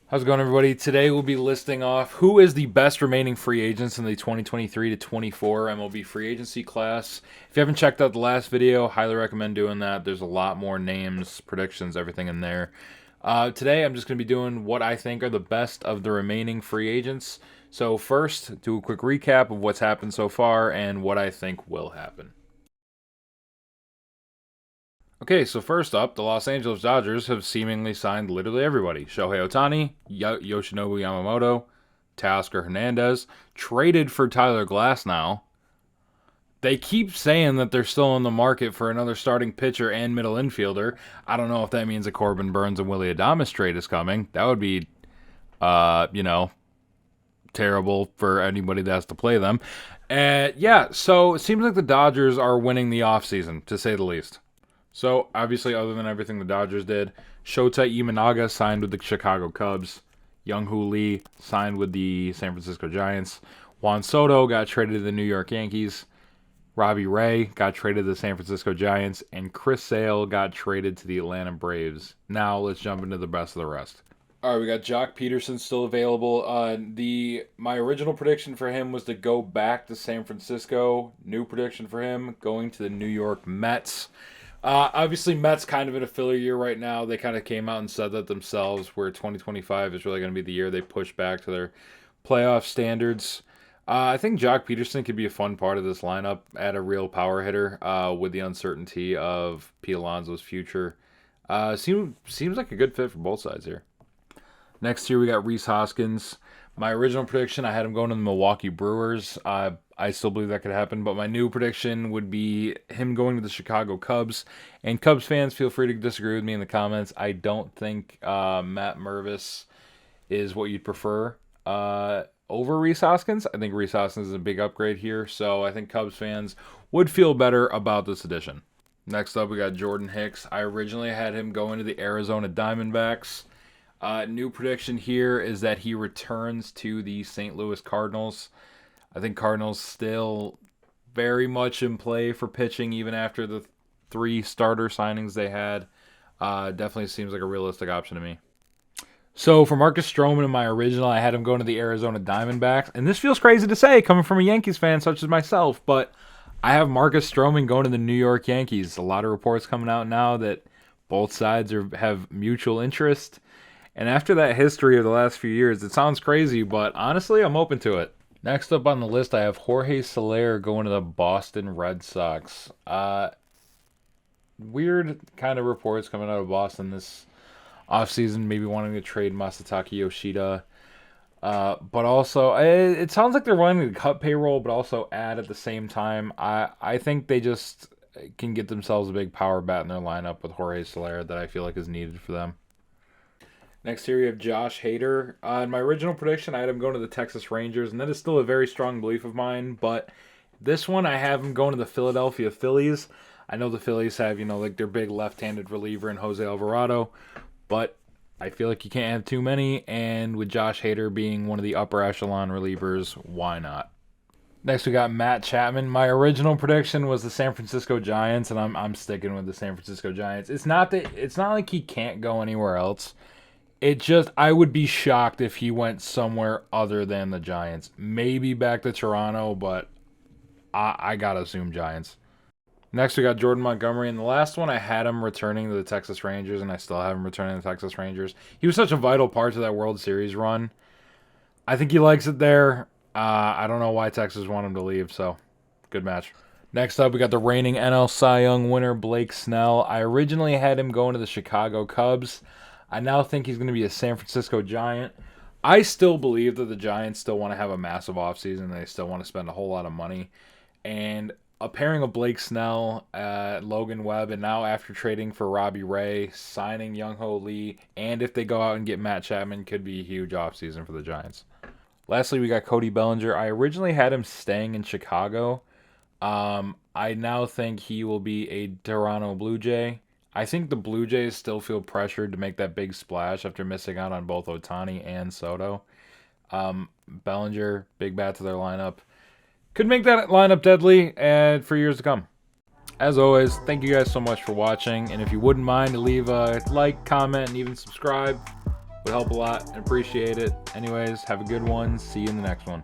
How's it going, everybody? Today we'll be listing off who is the best remaining free agents in the 2023 to 24 MLB free agency class. If you haven't checked out the last video, highly recommend doing that. There's a lot more names, predictions, everything in there. Today I'm just going to be doing what I think are the best of the remaining free agents. So first, do a quick recap of what's happened so far and what I think will happen. Okay, so first up, the Los Angeles Dodgers have seemingly signed literally everybody. Shohei Ohtani, Yoshinobu Yamamoto, Teoscar Hernandez, traded for Tyler Glasnow. They keep saying that they're still in the market for another starting pitcher and middle infielder. I don't know if that means a Corbin Burns and Willy Adames trade is coming. That would be, terrible for anybody that has to play them. So it seems like the Dodgers are winning the offseason, to say the least. So, obviously, other than everything the Dodgers did, Shota Imanaga signed with the Chicago Cubs. Young-Hoo Lee signed with the San Francisco Giants. Juan Soto got traded to the New York Yankees. Robbie Ray got traded to the San Francisco Giants. And Chris Sale got traded to the Atlanta Braves. Now, let's jump into the best of the rest. All right, we got Joc Pederson still available. My original prediction for him was to go back to San Francisco. New prediction for him, going to the New York Mets. Obviously, Mets kind of in a filler year right now. They kind of came out and said that themselves, where 2025 is really going to be the year they push back to their playoff standards. I think Joc Pederson could be a fun part of this lineup, add a real power hitter with the uncertainty of Pete Alonso's future. Seems like a good fit for both sides here. Next year, we got Rhys Hoskins. My original prediction, I had him going to the Milwaukee Brewers. I still believe that could happen, but my new prediction would be him going to the Chicago Cubs. And Cubs fans, feel free to disagree with me in the comments. I don't think Matt Mervis is what you'd prefer over Rhys Hoskins. I think Rhys Hoskins is a big upgrade here, so I think Cubs fans would feel better about this addition. Next up, we got Jordan Hicks. I originally had him going to the Arizona Diamondbacks. New prediction here is that he returns to the St. Louis Cardinals. I think Cardinals still very much in play for pitching even after the 3 starter signings they had. Definitely seems like a realistic option to me. So for Marcus Stroman in my original, I had him going to the Arizona Diamondbacks. And this feels crazy to say coming from a Yankees fan such as myself, but I have Marcus Stroman going to the New York Yankees. A lot of reports coming out now that both sides have mutual interest. And after that history of the last few years, it sounds crazy, but honestly, I'm open to it. Next up on the list, I have Jorge Soler going to the Boston Red Sox. Weird kind of reports coming out of Boston this offseason, maybe wanting to trade Masataka Yoshida. But also, it sounds like they're wanting to cut payroll, but also add at the same time. I think they just can get themselves a big power bat in their lineup with Jorge Soler that I feel like is needed for them. Next here, we have Josh Hader. In my original prediction, I had him going to the Texas Rangers, and that is still a very strong belief of mine. But this one, I have him going to the Philadelphia Phillies. I know the Phillies have, like their big left-handed reliever in Jose Alvarado, but I feel like you can't have too many. And with Josh Hader being one of the upper echelon relievers, why not? Next, we got Matt Chapman. My original prediction was the San Francisco Giants, and I'm sticking with the San Francisco Giants. It's not like he can't go anywhere else. I would be shocked if he went somewhere other than the Giants. Maybe back to Toronto, but I gotta assume Giants. Next, we got Jordan Montgomery. And the last one, I had him returning to the Texas Rangers, and I still have him returning to the Texas Rangers. He was such a vital part to that World Series run. I think he likes it there. I don't know why Texas want him to leave, so good match. Next up, we got the reigning NL Cy Young winner, Blake Snell. I originally had him going to the Chicago Cubs. I now think he's going to be a San Francisco Giant. I still believe that the Giants still want to have a massive offseason. They still want to spend a whole lot of money. And a pairing of Blake Snell, Logan Webb, and now after trading for Robbie Ray, signing Young-Ho Lee, and if they go out and get Matt Chapman, could be a huge offseason for the Giants. Lastly, we got Cody Bellinger. I originally had him staying in Chicago. I now think he will be a Toronto Blue Jay. I think the Blue Jays still feel pressured to make that big splash after missing out on both Ohtani and Soto. Bellinger, big bat to their lineup. Could make that lineup deadly for years to come. As always, thank you guys so much for watching. And if you wouldn't mind to leave a like, comment, and even subscribe, Would help a lot and appreciate it. Anyways, have a good one. See you in the next one.